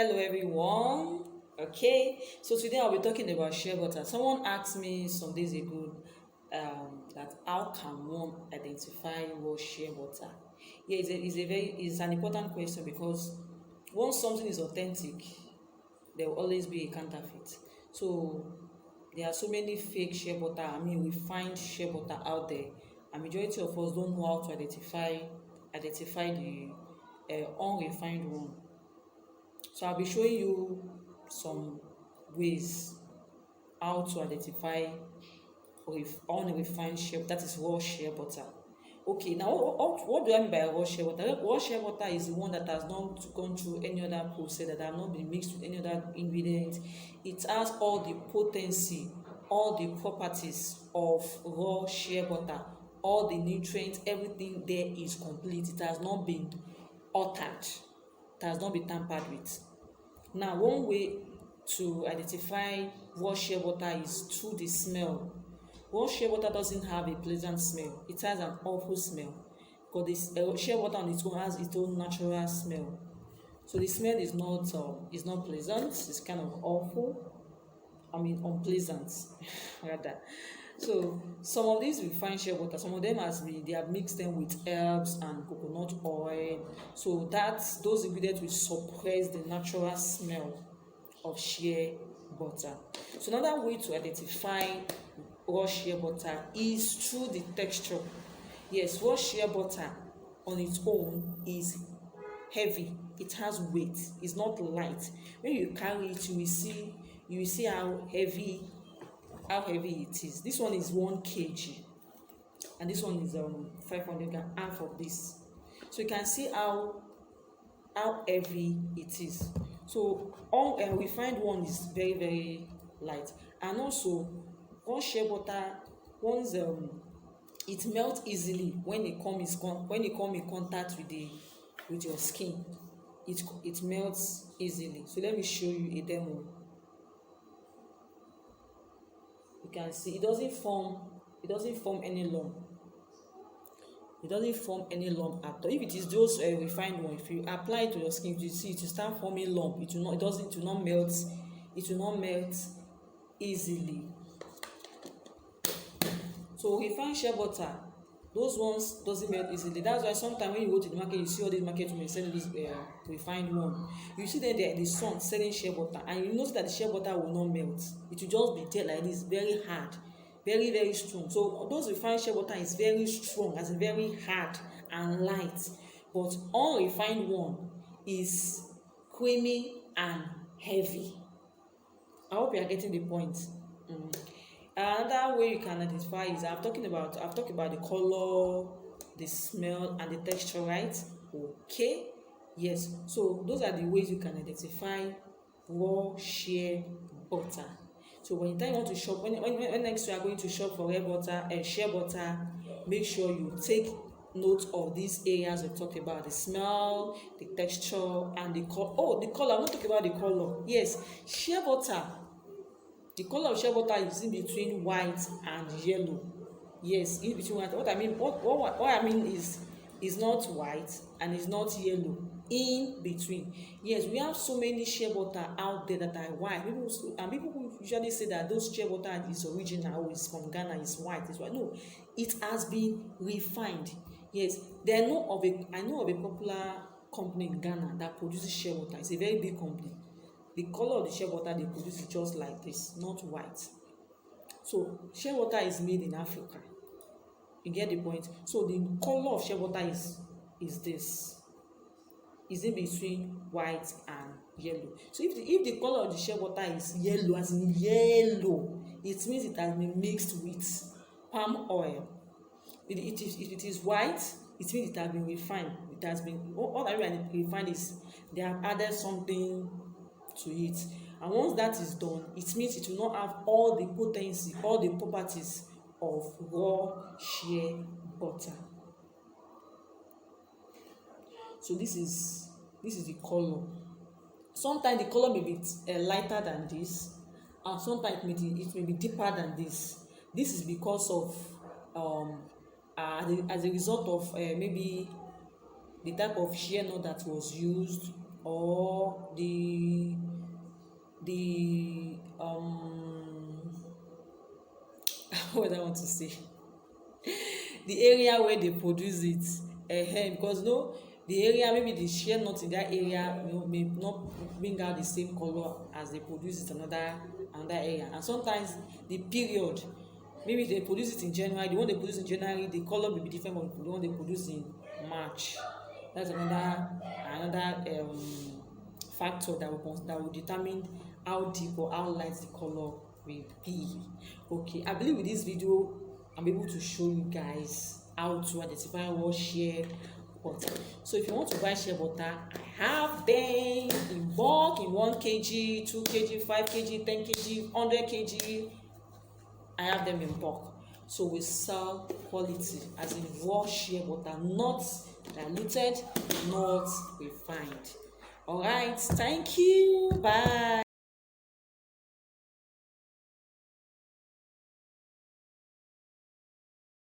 Hello everyone. Okay, so today I'll be talking about shea butter. Someone asked me some days ago that how can one identify raw shea butter? Yeah, it's an important question because once something is authentic, there will always be a counterfeit. So there are so many fake shea butter. We find shea butter out there, and majority of us don't know how to identify the unrefined one. So I'll be showing you some ways how to identify unrefined shea, that is raw shea butter. Okay, now what do I mean by raw shea butter? Raw shea butter is the one that has not gone through any other process, that have not been mixed with any other ingredient. It has all the potency, all the properties of raw shea butter, all the nutrients, everything there is complete. It has not been altered, it has not been tampered with. Now, one way to identify raw shea butter is through the smell. Raw shea butter doesn't have a pleasant smell. It has an awful smell. Because this shea butter on its own has its own natural smell. So the smell is not pleasant. It's kind of awful. Unpleasant rather. So some of these refined shea butter, some of them they have mixed them with herbs and coconut oil. So those ingredients will suppress the natural smell of shea butter. So another way to identify raw shea butter is through the texture. Yes, raw shea butter on its own is heavy. It has weight. It's not light. When you carry it, you will see how heavy it is. This one is 1 kg, and this one is 500 gram, half of this. So you can see how heavy it is. So we find one is very, very light. And also one shea butter, once it melts easily when it come in contact with your skin. It melts easily. So let me show you a demo. You can see it doesn't form any lump. It doesn't form any lump at all. If it is those refined one, if you apply it to your skin, you see it will start forming lump. It will not melt. It will not melt easily. So refined shea butter, those ones doesn't melt easily. That's why sometimes when you go to the market, you see all these market women selling this refined one. You see them there in the sun selling shea butter, and you notice that the shea butter will not melt. It will just be there like this, very hard, very, very strong. So those refined shea butter is very strong, as in very hard and light. But unrefined one is creamy and heavy. I hope you are getting the point. Another way you can identify is I've talked about the color, the smell, and the texture, right? Okay, yes. So those are the ways you can identify raw shea butter. So when you want to shop, when next you are going to shop for shea butter, make sure you take note of these areas we talked about: the smell, the texture, and the color. Oh, the color. I'm not talking about the color. Yes, shea butter. The color of shea butter is in between white and yellow. Yes, in between white. What I mean is not white and is not yellow. In between. Yes, we have so many shea butter out there that are white. People usually say that those shea butter is original, or is from Ghana, is white. It's white. No, it has been refined. Yes, I know of a popular company in Ghana that produces shea butter. It's a very big company. The color of the shea butter they produce is just like this, not white. So shea butter is made in Africa. You get the point? So the color of shea butter is this. Is in between white and yellow. So if the color of the shea butter is yellow, as in yellow, it means it has been mixed with palm oil. If it is white, it means it has been refined. It has been, what I mean refined is they have added something to it, and once that is done, it means it will not have all the potency, all the properties of raw shea butter. So this is the color. Sometimes the color may be lighter than this, and sometimes it may be deeper than this. This is because of as a result of maybe the type of shea nut that was used, or the what I want to say, the area where they produce it, because no, the area, maybe the shea nut in that area, may not bring out the same color as they produce it another area. And sometimes the period, maybe they produce it in January, the one they produce in January, the color may be different from the one they produce in March. That's another factor that will determine how deep or how light the color will be. Okay, I believe with this video I'm able to show you guys how to identify what shea butter. So if you want to buy shea butter, I have them in bulk, in 1 kg, 2 kg, 5 kg, 10 kg, 100 kg. I have them in bulk. So we sell quality, as in raw shea butter, not diluted, not refined. All right, thank you, bye.